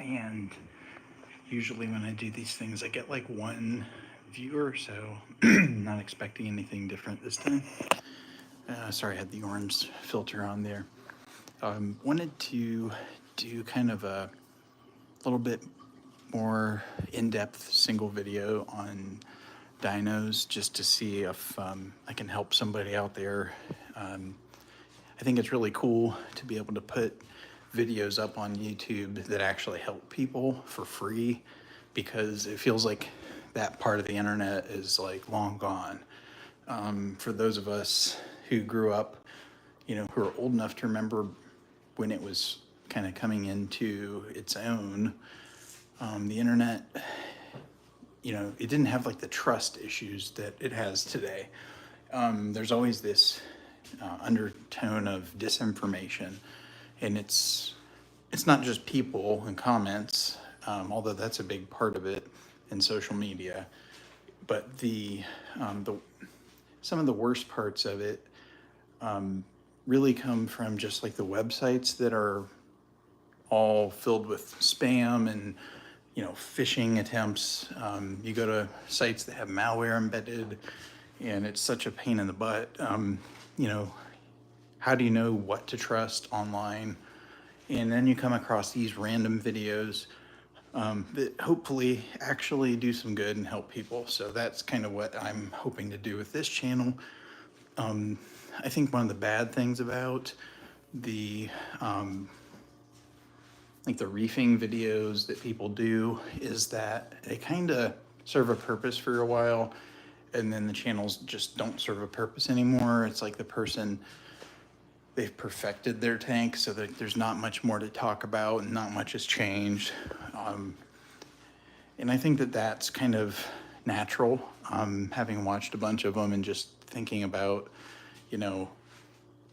and usually when I do these things, I get like one viewer, so not expecting anything different this time. Sorry, I had the orange filter on there. Wanted to do kind of a little bit more in-depth single video on dinos just to see if I can help somebody out there. I think it's really cool to be able to put videos up on YouTube that actually help people for free, because it feels like that part of the internet is like long gone. For those of us who grew up, who are old enough to remember when it was kind of coming into its own, the internet, it didn't have like the trust issues that it has today. There's always this undertone of disinformation, and it's not just people and comments, although that's a big part of it in social media, but the some of the worst parts of it really come from just like the websites that are all filled with spam and phishing attempts. You go to sites that have malware embedded, and it's such a pain in the butt. How do you know what to trust online? And then you come across these random videos that hopefully actually do some good and help people. So that's kind of what I'm hoping to do with this channel. I think one of the bad things about the like the reefing videos that people do is that they kind of serve a purpose for a while, and then the channels just don't serve a purpose anymore. It's like the person, they've perfected their tank, so that there's not much more to talk about and not much has changed. And I think that that's kind of natural, having watched a bunch of them and just thinking about,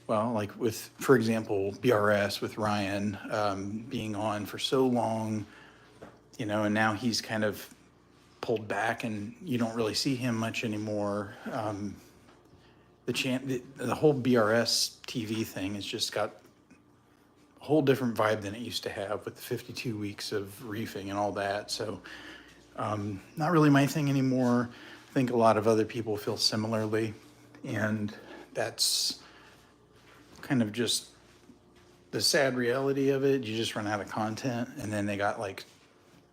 well, like with, for example, BRS with Ryan being on for so long, and now he's kind of pulled back and you don't really see him much anymore. The whole BRS TV thing has just got a whole different vibe than it used to have with the 52 weeks of reefing and all that. So not really my thing anymore. I think a lot of other people feel similarly, and that's kind of just the sad reality of it. You just run out of content, and then they got like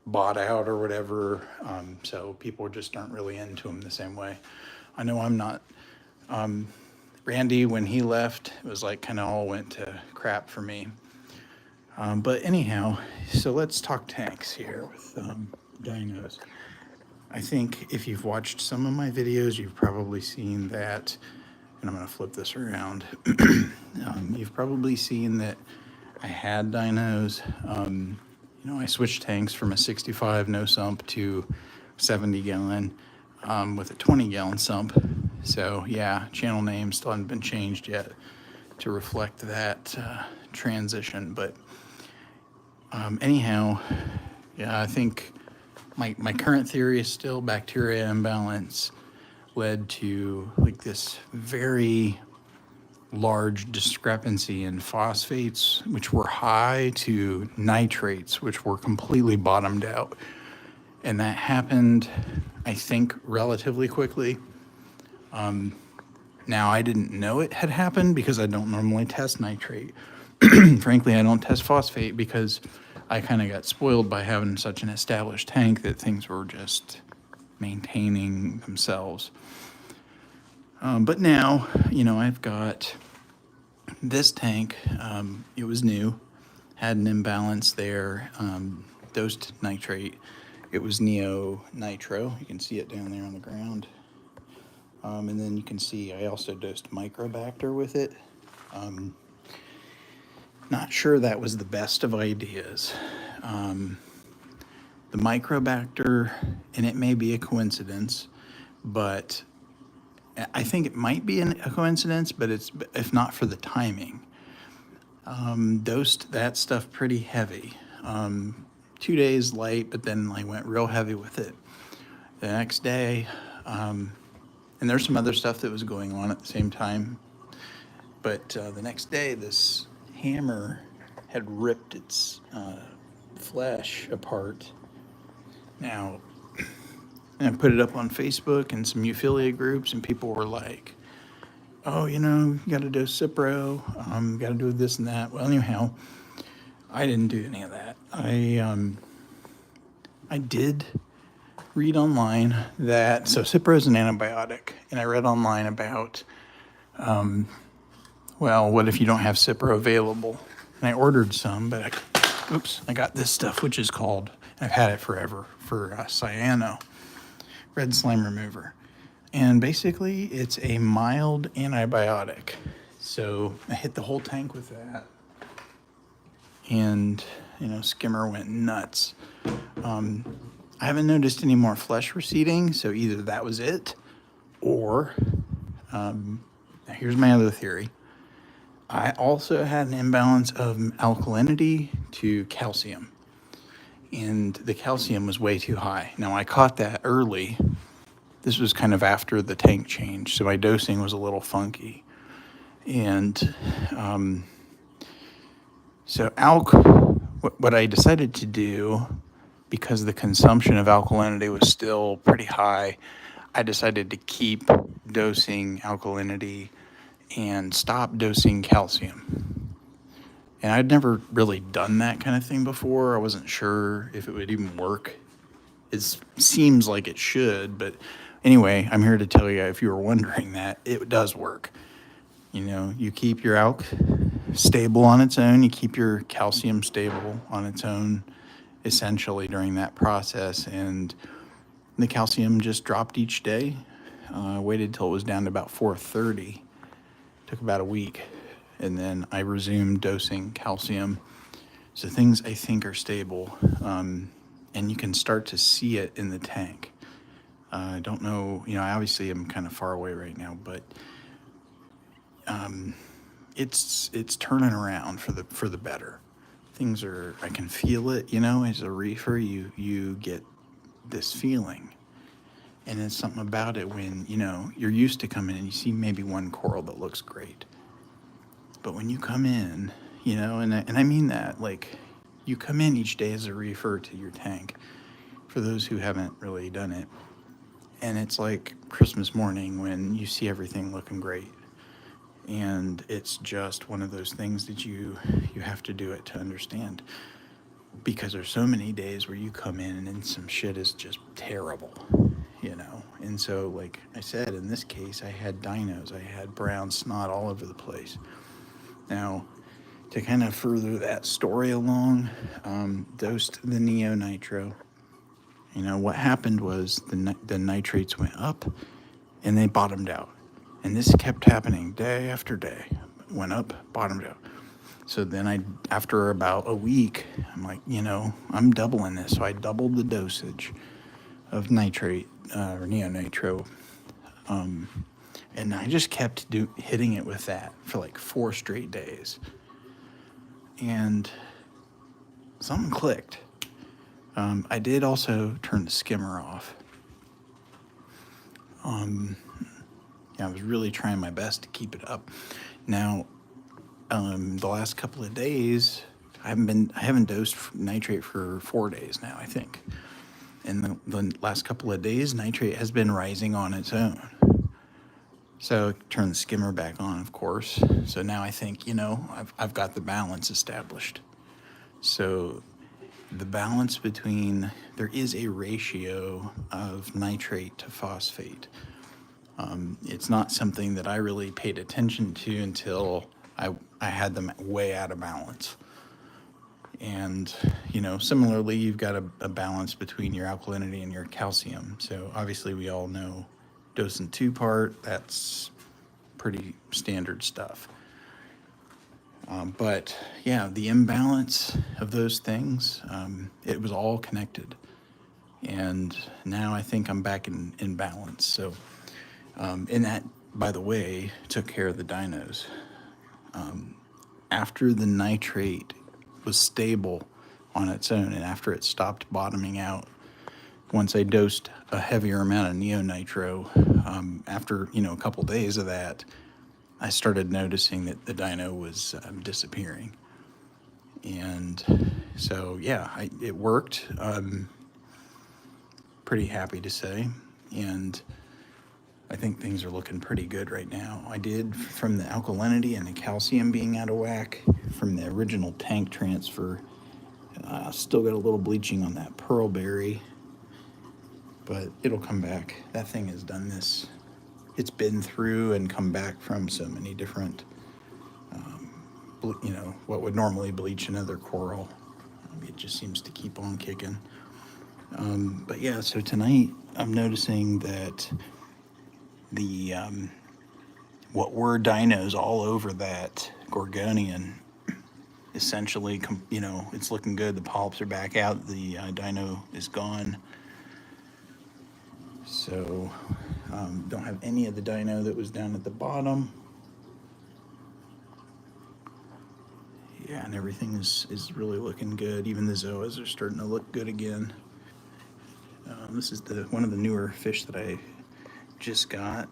bought out or whatever. So people just aren't really into them the same way. I know I'm not. Randy, when he left, it was like kind of all went to crap for me. But anyhow, so let's talk tanks here with dinos. I think if you've watched some of my videos, you've probably seen that, and I'm going to flip this around. You've probably seen that I had dinos. I switched tanks from a 65 no sump to 70 gallon with a 20 gallon sump. So yeah, channel name still hasn't been changed yet to reflect that transition. But anyhow, yeah, I think my current theory is still bacteria imbalance led to like this very large discrepancy in phosphates, which were high, to nitrates, which were completely bottomed out. And that happened, I think, relatively quickly. Now, I didn't know it had happened because I don't normally test nitrate. Frankly, I don't test phosphate because I kind of got spoiled by having such an established tank that things were just maintaining themselves. But now, I've got this tank. It was new, had an imbalance there, dosed nitrate. It was Neo Nitro. You can see it down there on the ground. And then you can see I also dosed Microbacter with it. Not sure that was the best of ideas. The Microbacter, and it may be a coincidence, but I think it might be a coincidence, but it's, if not for the timing. Dosed that stuff pretty heavy. 2 days light, but then I went real heavy with it. The next day, and there's some other stuff that was going on at the same time, but the next day this hammer had ripped its flesh apart. Now, I put it up on Facebook and some euphilia groups, and people were like, "Oh, you got to do Cipro, got to do this and that." Well, anyhow, I didn't do any of that. I did read online that Cipro is an antibiotic, and I read online about well, what if you don't have Cipro available? And I ordered some, but I got this stuff, which is called, I've had it forever, for cyano, red slime remover. And basically, it's a mild antibiotic. So I hit the whole tank with that. And, skimmer went nuts. I haven't noticed any more flesh receding, so either that was it, or, here's my other theory. I also had an imbalance of alkalinity to calcium, and the calcium was way too high. Now, I caught that early. This was kind of after the tank change, so my dosing was a little funky. And so what I decided to do, because the consumption of alkalinity was still pretty high, I decided to keep dosing alkalinity and stop dosing calcium. And I'd never really done that kind of thing before. I wasn't sure if it would even work. It seems like it should, but anyway, I'm here to tell you, if you were wondering, that it does work. You keep your alk stable on its own, you keep your calcium stable on its own, essentially, during that process, and the calcium just dropped each day. I waited till it was down to about 430. Took about a week, and then I resumed dosing calcium. So things, I think, are stable, and you can start to see it in the tank. I don't know, I obviously am kind of far away right now, but it's turning around for the better. Things are, I can feel it, as a reefer, you get this feeling. And it's something about it when, you're used to coming in, you see maybe one coral that looks great. But when you come in, and I mean that, like, you come in each day as a reefer to your tank, for those who haven't really done it. And it's like Christmas morning when you see everything looking great. And it's just one of those things that you have to do it to understand. Because there's so many days where you come in and some shit is just terrible. And so, like I said, in this case, I had dinos. I had brown snot all over the place. Now, to kind of further that story along, dosed the neonitro. What happened was the nitrates went up and they bottomed out. And this kept happening day after day. Went up, bottomed out. So then after about a week, I'm like, I'm doubling this. So I doubled the dosage of nitrate or neonitro, and I just kept hitting it with that for like 4 straight days, and something clicked. I did also turn the skimmer off. I was really trying my best to keep it up. Now, the last couple of days, I haven't dosed nitrate for 4 days now, I think. And the last couple of days, nitrate has been rising on its own. So turn the skimmer back on, of course. So now I think, I've got the balance established. So the balance there is a ratio of nitrate to phosphate. It's not something that I really paid attention to until I had them way out of balance. And, similarly, you've got a balance between your alkalinity and your calcium. So obviously we all know dose and 2-part, that's pretty standard stuff. But yeah, the imbalance of those things, it was all connected. And now I think I'm back in balance. So, and that, by the way, took care of the dinos. After the nitrate was stable on its own, and after it stopped bottoming out, once I dosed a heavier amount of neonitro, after a couple days of that, I started noticing that the dino was disappearing. And So yeah, it worked. Pretty happy to say, and I think things are looking pretty good right now. I did, from the alkalinity and the calcium being out of whack from the original tank transfer. Still got a little bleaching on that pearl berry, but it'll come back. That thing has done this. It's been through and come back from so many different, what would normally bleach another coral. It just seems to keep on kicking. But yeah, so tonight I'm noticing that the what were dinos all over that gorgonian, essentially, it's looking good. The polyps are back out. The dino is gone. So don't have any of the dino that was down at the bottom. Yeah, and everything is really looking good. Even the zoas are starting to look good again. This is one of the newer fish that I just got.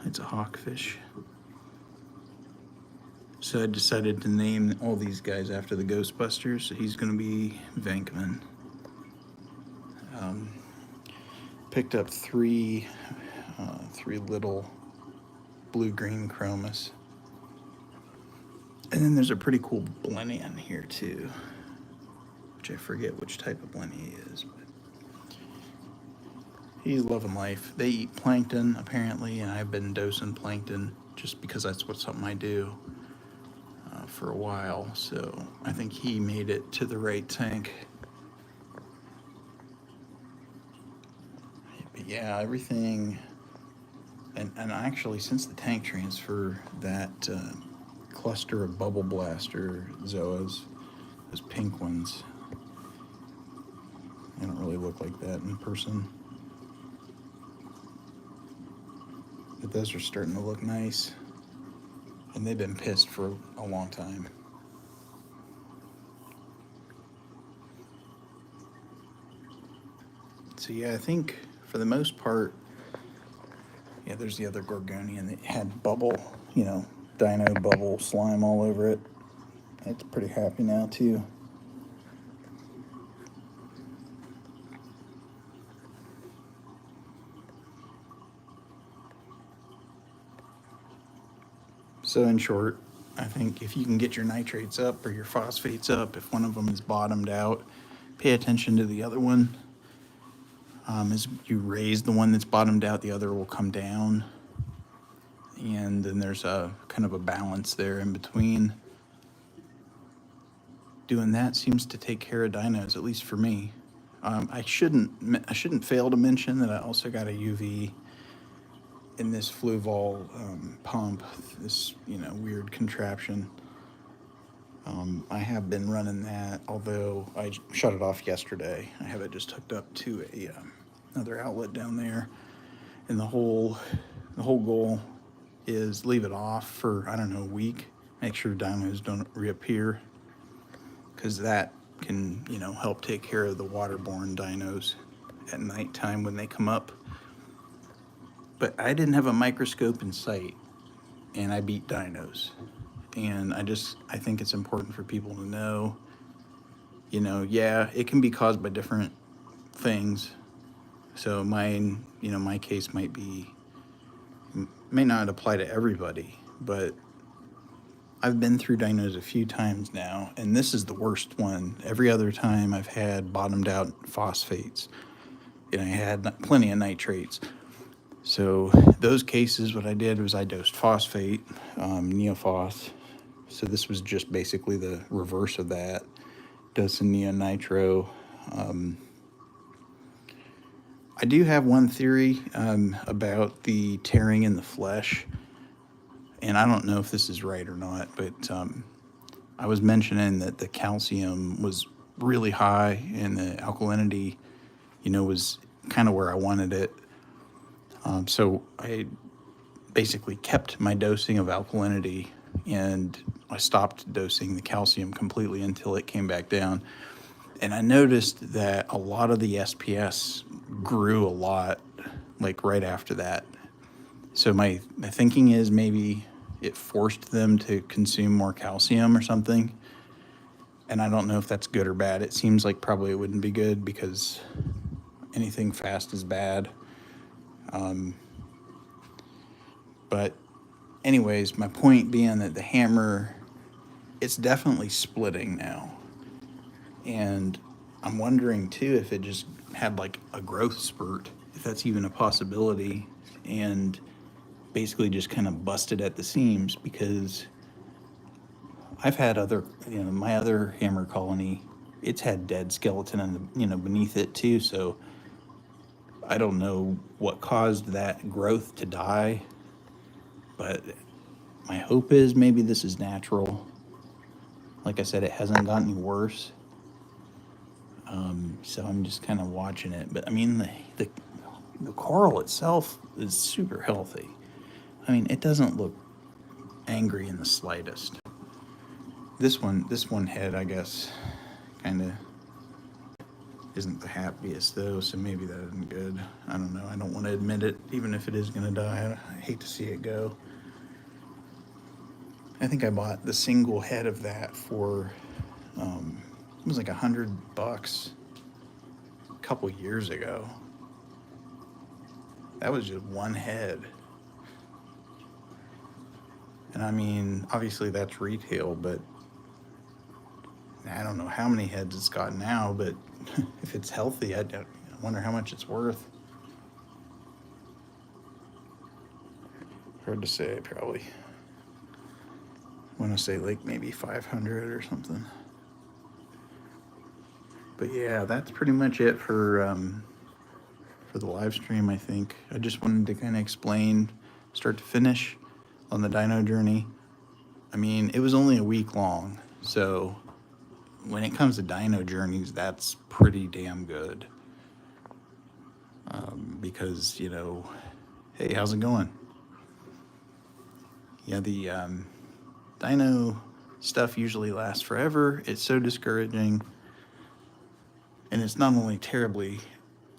It's a hawkfish. So I decided to name all these guys after the Ghostbusters. So he's going to be Venkman. Picked up three little blue-green chromis. And then there's a pretty cool Blennian here too, which I forget which type of Blenny he is. But he's loving life. They eat plankton apparently, and I've been dosing plankton just because that's something I do for a while. So I think he made it to the right tank. But yeah, everything, and actually since the tank transfer, that cluster of bubble blaster zoas, those pink ones, they don't really look like that in person, but those are starting to look nice, and they've been pissed for a long time. So yeah, I think for the most part, yeah, there's the other gorgonian that had bubble, dino bubble slime all over it. It's pretty happy now too. So in short, I think if you can get your nitrates up or your phosphates up, if one of them is bottomed out, pay attention to the other one. As you raise the one that's bottomed out, the other will come down. And then there's a kind of a balance there in between. Doing that seems to take care of dinos, at least for me. I shouldn't fail to mention that I also got a UV in this Fluval pump, this weird contraption. I have been running that, although I shut it off yesterday. I have it just hooked up to another outlet down there, and the whole goal is leave it off for, I don't know, a week. Make sure dinos don't reappear, because that can help take care of the waterborne dinos at nighttime when they come up. But I didn't have a microscope in sight, and I beat dinos. And I think it's important for people to know, yeah, it can be caused by different things. So my case may not apply to everybody, but I've been through dinos a few times now, and this is the worst one. Every other time I've had bottomed out phosphates, and I had plenty of nitrates. So those cases, what I did was I dosed phosphate, neophos. So this was just basically the reverse of that. Dosing neonitro. I do have one theory about the tearing in the flesh, and I don't know if this is right or not, but I was mentioning that the calcium was really high and the alkalinity, was kind of where I wanted it. So I basically kept my dosing of alkalinity, and I stopped dosing the calcium completely until it came back down. And I noticed that a lot of the SPS grew a lot, like right after that. So my thinking is maybe it forced them to consume more calcium or something. And I don't know if that's good or bad. It seems like probably it wouldn't be good because anything fast is bad. But anyways, my point being that the hammer, it's definitely splitting now. And I'm wondering too if it just had like a growth spurt, if that's even a possibility, and basically just kind of busted at the seams because I've had other, my other hammer colony, it's had dead skeleton in the, beneath it too. So I don't know what caused that growth to die, but my hope is maybe this is natural. Like I said, it hasn't gotten any worse. So I'm just kind of watching it. But I mean, the coral itself is super healthy. I mean, it doesn't look angry in the slightest. This one head, I guess, kind of isn't the happiest though. So maybe that isn't good. I don't know. I don't want to admit it, even if it is gonna die. I hate to see it go. I think I bought the single head of that for it was like $100 a couple years ago. That was just one head. And I mean, obviously that's retail, but I don't know how many heads it's got now, but if it's healthy, I wonder how much it's worth. Hard to say, probably. I want to say like maybe 500 or something. But yeah, that's pretty much it for the live stream, I think. I just wanted to kind of explain start to finish on the dino journey. I mean, it was only a week long, so when it comes to dino journeys, that's pretty damn good. Because, hey, how's it going? Yeah, the dino stuff usually lasts forever. It's so discouraging. And it's not only terribly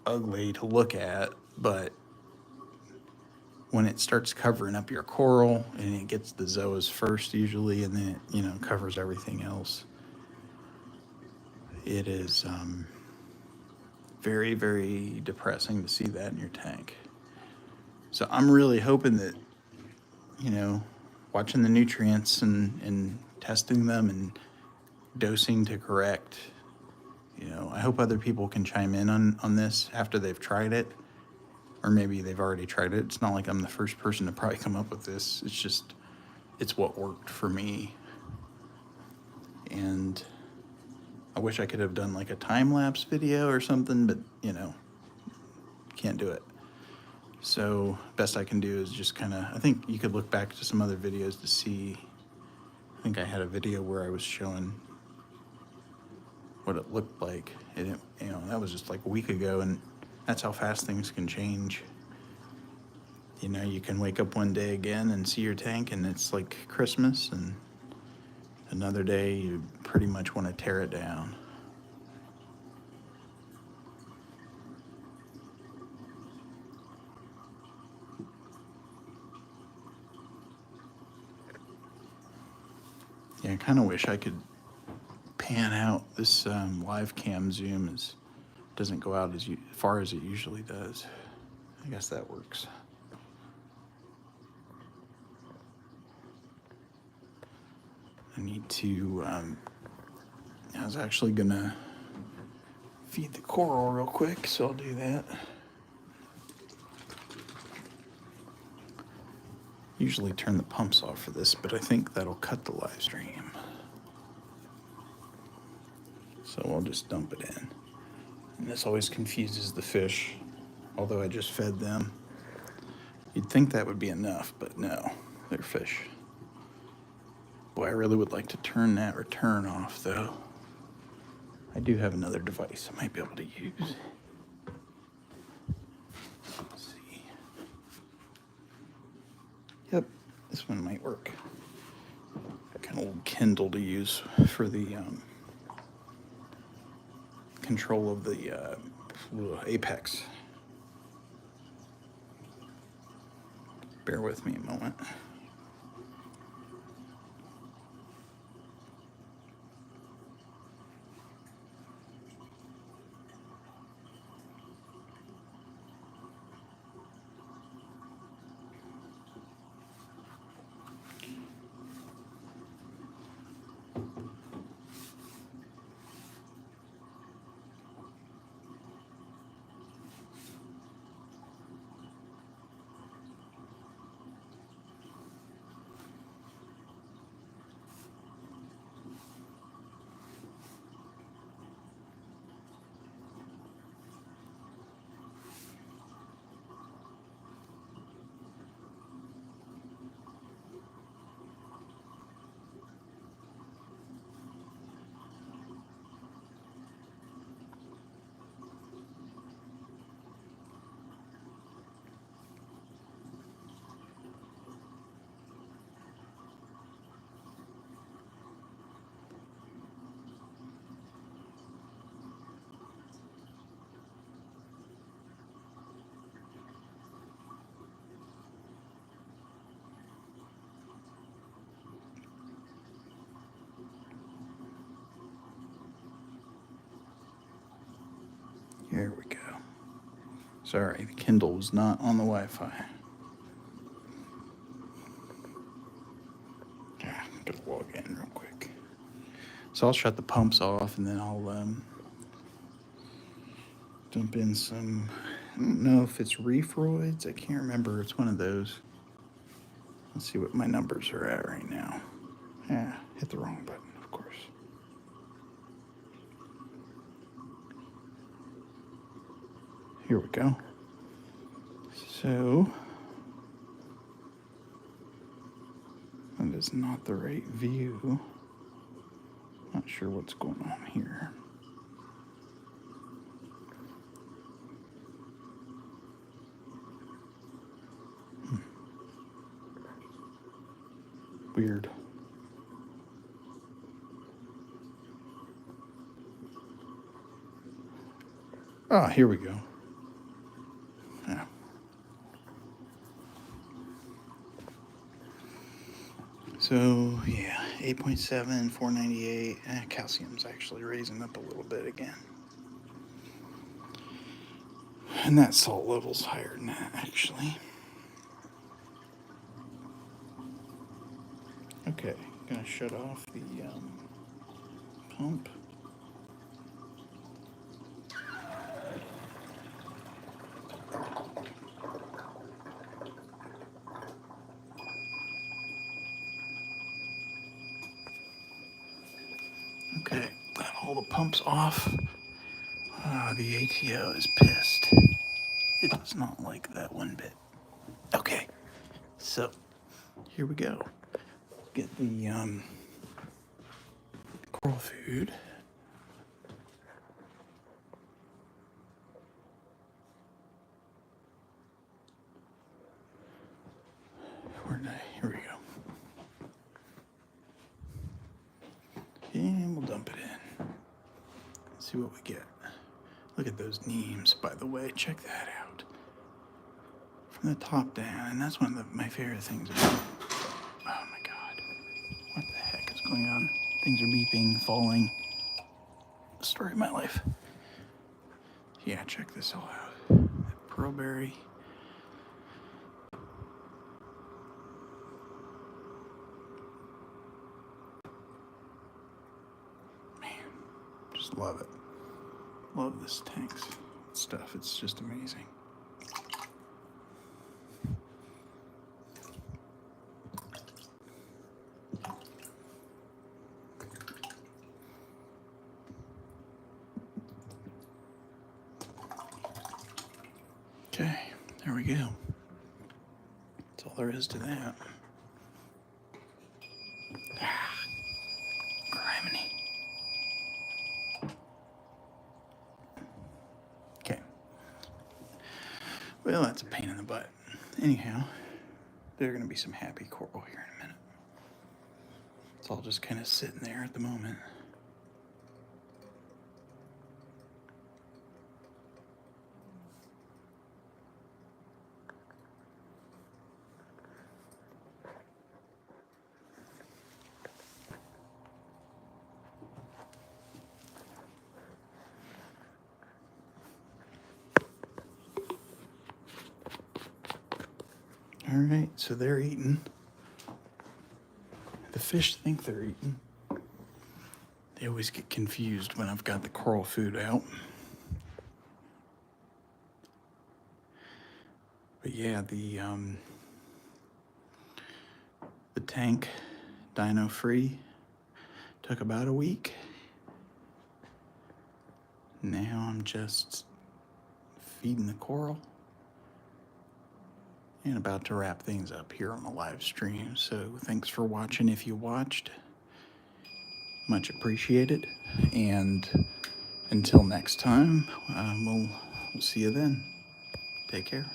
ugly to look at, but when it starts covering up your coral and it gets the zoas first usually, and then it, covers everything else, it is very, very depressing to see that in your tank. So I'm really hoping that, watching the nutrients and testing them and dosing to correct, I hope other people can chime in on this after they've tried it, or maybe they've already tried it. It's not like I'm the first person to probably come up with this. It's just, it's what worked for me. And I wish I could have done like a time-lapse video or something, but, can't do it. So best I can do is just kind of, I think you could look back to some other videos to see. I think I had a video where I was showing what it looked like. And that was just like a week ago, and that's how fast things can change. You can wake up one day again and see your tank and it's like Christmas, and another day you pretty much want to tear it down. Yeah, I kind of wish I could pan out. This live cam zoom doesn't go out as far as it usually does. I guess that works. I need to, I was actually gonna feed the coral real quick, so I'll do that. Usually turn the pumps off for this, but I think that'll cut the live stream. So I'll just dump it in. And this always confuses the fish, although I just fed them. You'd think that would be enough, but no, they're fish. Boy, I really would like to turn that return off, though. I do have another device I might be able to use. Let's see. Yep, this one might work. Got an old Kindle to use for the control of the apex. Bear with me a moment. Here we go. Sorry, the Kindle was not on the Wi-Fi. Gotta log in real quick. So I'll shut the pumps off and then I'll dump in some, I don't know if it's Reefroids. I can't remember. It's one of those. Let's see what my numbers are at right now. Yeah, hit the wrong button, of course. Here we go. So, that is not the right view. Not sure what's going on here. Weird. Ah, here we go. Yeah. So, yeah, 8.7, 498. Calcium's actually raising up a little bit again. And that salt level's higher than that, actually. Okay, gonna shut off the pump. Okay, got all the pumps off. The ATO is pissed. It does not like that one bit. Okay, so here we go. Get the coral food. Here we go. And we'll dump it in. Let's see what we get. Look at those neems, by the way. Check that out. From the top down, and that's one of my favorite things about it. Oh my god. What the heck is going on? Things are beeping, falling. The story of my life. Yeah, check this all out. That pearlberry. Man, just love it. Love this tanks stuff. It's just amazing. Okay, there we go. That's all there is to that. Criminy. Okay. Well, that's a pain in the butt. Anyhow, there are going to be some happy coral here in a minute. It's all just kind of sitting there at the moment. All right, so they're eating. The fish think they're eating. They always get confused when I've got the coral food out. But yeah, the tank, dino free, took about a week. Now I'm just feeding the coral and about to wrap things up here on the live stream. So thanks for watching if you watched. Much appreciated. And until next time, we'll see you then. Take care.